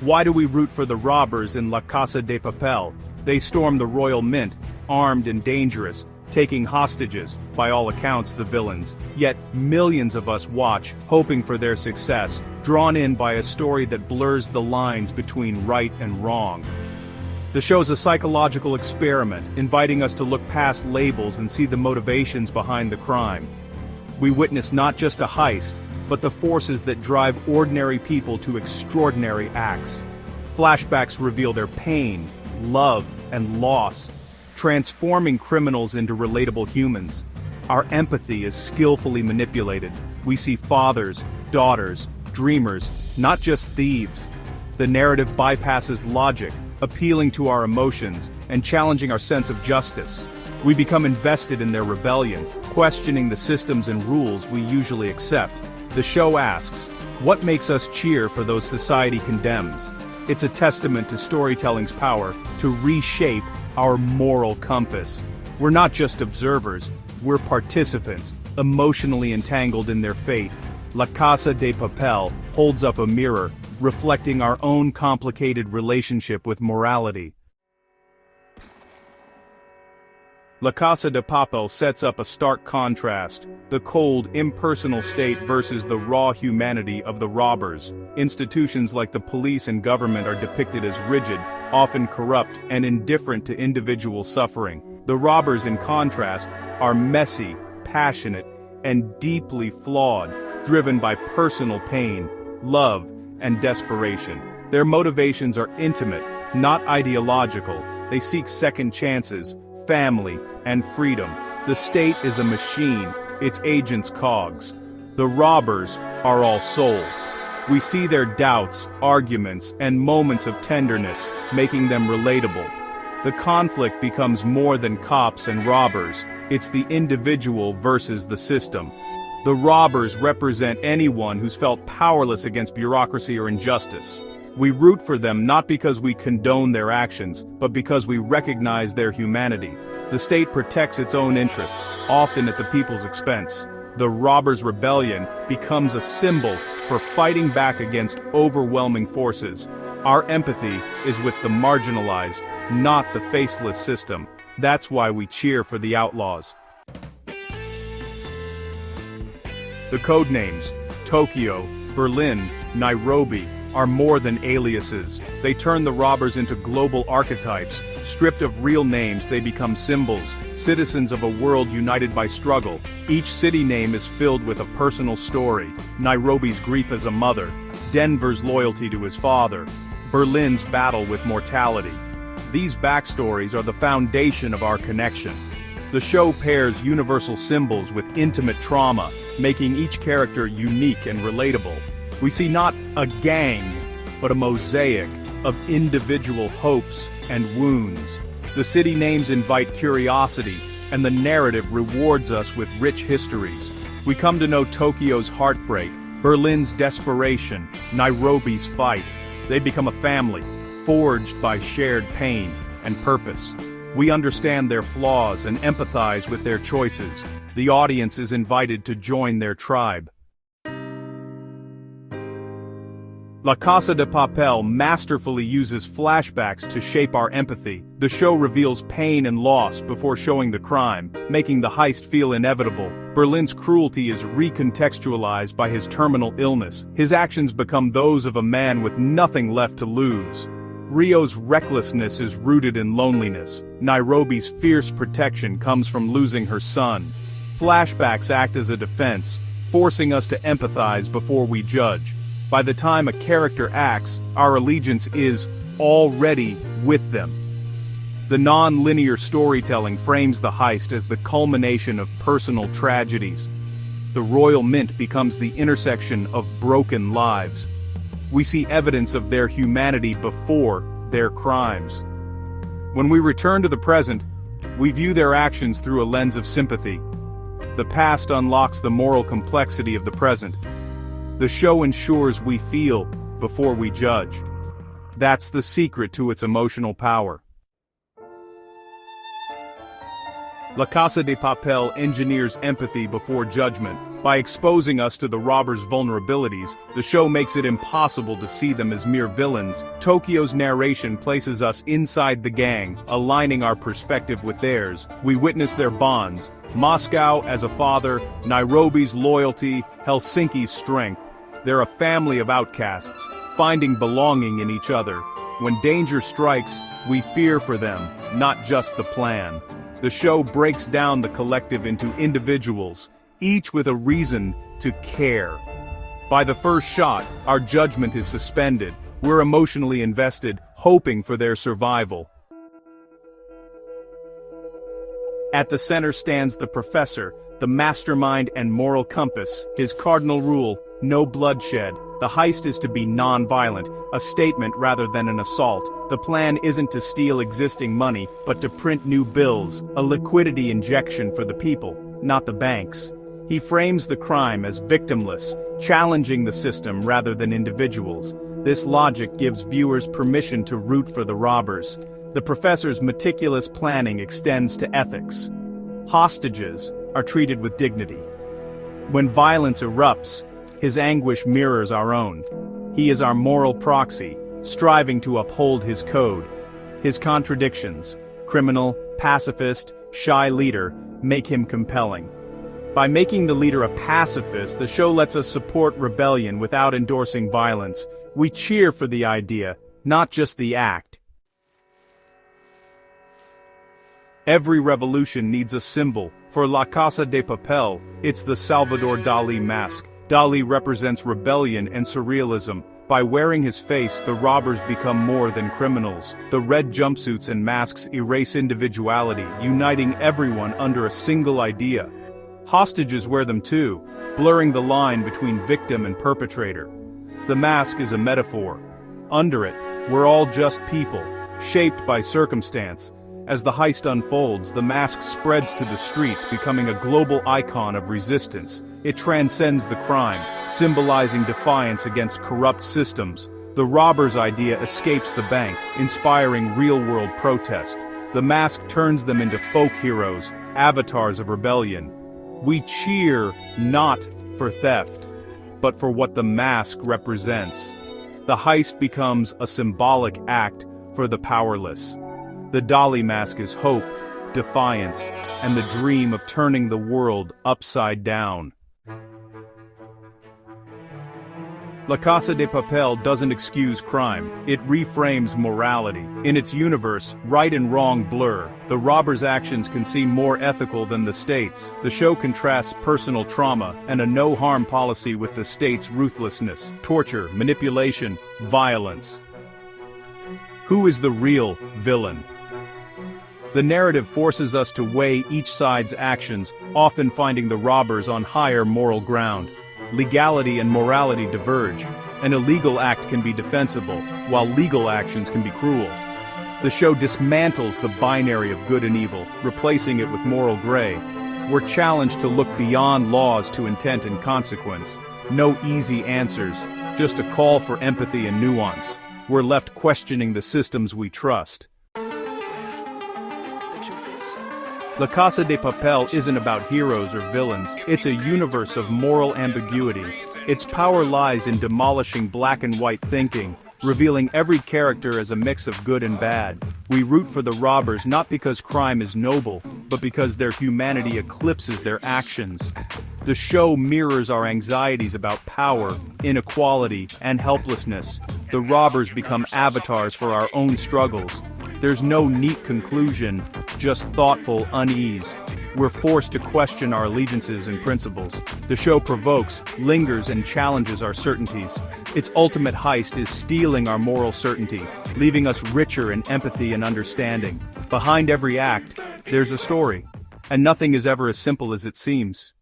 Why do we root for the robbers in La Casa de Papel? They storm the royal mint, armed and dangerous, taking hostages, by all accounts the villains. Yet, millions of us watch, hoping for their success, drawn in by a story that blurs the lines between right and wrong. The show's a psychological experiment, inviting us to look past labels and see the motivations behind the crime. We witness not just a heist, but the forces that drive ordinary people to extraordinary acts. Flashbacks reveal their pain, love, and loss, transforming criminals into relatable humans. Our empathy is skillfully manipulated. We see fathers, daughters, dreamers, not just thieves. The narrative bypasses logic, appealing to our emotions and challenging our sense of justice. We become invested in their rebellion, questioning the systems and rules we usually accept. The show asks, what makes us cheer for those society condemns? It's a testament to storytelling's power to reshape our moral compass. We're not just observers, we're participants, emotionally entangled in their fate. La Casa de Papel holds up a mirror, reflecting our own complicated relationship with morality. La Casa de Papel sets up a stark contrast, the cold, impersonal state versus the raw humanity of the robbers. Institutions like the police and government are depicted as rigid, often corrupt, and indifferent to individual suffering. The robbers, in contrast, are messy, passionate, and deeply flawed, driven by personal pain, love, and desperation. Their motivations are intimate, not ideological. They seek second chances, family, and freedom. The state is a machine, its agents cogs. The robbers are all soul. We see their doubts, arguments, and moments of tenderness, making them relatable. The conflict becomes more than cops and robbers, it's the individual versus the system. The robbers represent anyone who's felt powerless against bureaucracy or injustice. We root for them not because we condone their actions, but because we recognize their humanity. The state protects its own interests, often at the people's expense. The robbers' rebellion becomes a symbol for fighting back against overwhelming forces. Our empathy is with the marginalized, not the faceless system. That's why we cheer for the outlaws. The codenames, Tokyo, Berlin, Nairobi, are more than aliases. They turn the robbers into global archetypes. Stripped of real names, they become symbols, citizens of a world united by struggle. Each city name is filled with a personal story. Nairobi's grief as a mother, Denver's loyalty to his father, Berlin's battle with mortality. These backstories are the foundation of our connection. The show pairs universal symbols with intimate trauma, making each character unique and relatable. We see not a gang, but a mosaic of individual hopes and wounds. The city names invite curiosity, and the narrative rewards us with rich histories. We come to know Tokyo's heartbreak, Berlin's desperation, Nairobi's fight. They become a family, forged by shared pain and purpose. We understand their flaws and empathize with their choices. The audience is invited to join their tribe. La Casa de Papel masterfully uses flashbacks to shape our empathy. The show reveals pain and loss before showing the crime, making the heist feel inevitable. Berlin's cruelty is recontextualized by his terminal illness. His actions become those of a man with nothing left to lose. Rio's recklessness is rooted in loneliness. Nairobi's fierce protection comes from losing her son. Flashbacks act as a defense, forcing us to empathize before we judge. By the time a character acts, our allegiance is already with them. The non-linear storytelling frames the heist as the culmination of personal tragedies. The Royal Mint becomes the intersection of broken lives. We see evidence of their humanity before their crimes. When we return to the present, we view their actions through a lens of sympathy. The past unlocks the moral complexity of the present. The show ensures we feel before we judge. That's the secret to its emotional power. La Casa de Papel engineers empathy before judgment. By exposing us to the robbers' vulnerabilities, the show makes it impossible to see them as mere villains. Tokyo's narration places us inside the gang, aligning our perspective with theirs. We witness their bonds. Moscow as a father, Nairobi's loyalty, Helsinki's strength. They're a family of outcasts, finding belonging in each other. When danger strikes, we fear for them, not just the plan. The show breaks down the collective into individuals, each with a reason to care. By the first shot, our judgment is suspended. We're emotionally invested, hoping for their survival. At the center stands the professor, the mastermind and moral compass. His cardinal rule: no bloodshed. The heist is to be non-violent, a statement rather than an assault. The plan isn't to steal existing money, but to print new bills, a liquidity injection for the people, not the banks. He frames the crime as victimless, challenging the system rather than individuals. This logic gives viewers permission to root for the robbers. The professor's meticulous planning extends to ethics. Hostages are treated with dignity. When violence erupts, his anguish mirrors our own. He is our moral proxy, striving to uphold his code. His contradictions, criminal, pacifist, shy leader, make him compelling. By making the leader a pacifist, the show lets us support rebellion without endorsing violence. We cheer for the idea, not just the act. Every revolution needs a symbol. For La Casa de Papel, it's the Salvador Dali mask. Dali represents rebellion and surrealism. By wearing his face, the robbers become more than criminals. The red jumpsuits and masks erase individuality, uniting everyone under a single idea. Hostages wear them too, blurring the line between victim and perpetrator. The mask is a metaphor. Under it, we're all just people, shaped by circumstance. As the heist unfolds, the mask spreads to the streets, becoming a global icon of resistance. It transcends the crime, symbolizing defiance against corrupt systems. The robber's idea escapes the bank, inspiring real-world protest. The mask turns them into folk heroes, avatars of rebellion. We cheer not for theft, but for what the mask represents. The heist becomes a symbolic act for the powerless. The Dali mask is hope, defiance, and the dream of turning the world upside down. La Casa de Papel doesn't excuse crime, it reframes morality. In its universe, right and wrong blur. The robber's actions can seem more ethical than the state's. The show contrasts personal trauma and a no-harm policy with the state's ruthlessness, torture, manipulation, violence. Who is the real villain? The narrative forces us to weigh each side's actions, often finding the robbers on higher moral ground. Legality and morality diverge. An illegal act can be defensible, while legal actions can be cruel. The show dismantles the binary of good and evil, replacing it with moral gray. We're challenged to look beyond laws to intent and consequence. No easy answers, just a call for empathy and nuance. We're left questioning the systems we trust. La Casa de Papel isn't about heroes or villains, it's a universe of moral ambiguity. Its power lies in demolishing black and white thinking, revealing every character as a mix of good and bad. We root for the robbers not because crime is noble, but because their humanity eclipses their actions. The show mirrors our anxieties about power, inequality, and helplessness. The robbers become avatars for our own struggles. There's no neat conclusion, just thoughtful unease. We're forced to question our allegiances and principles. The show provokes, lingers, and challenges our certainties. Its ultimate heist is stealing our moral certainty, leaving us richer in empathy and understanding. Behind every act, there's a story. And nothing is ever as simple as it seems.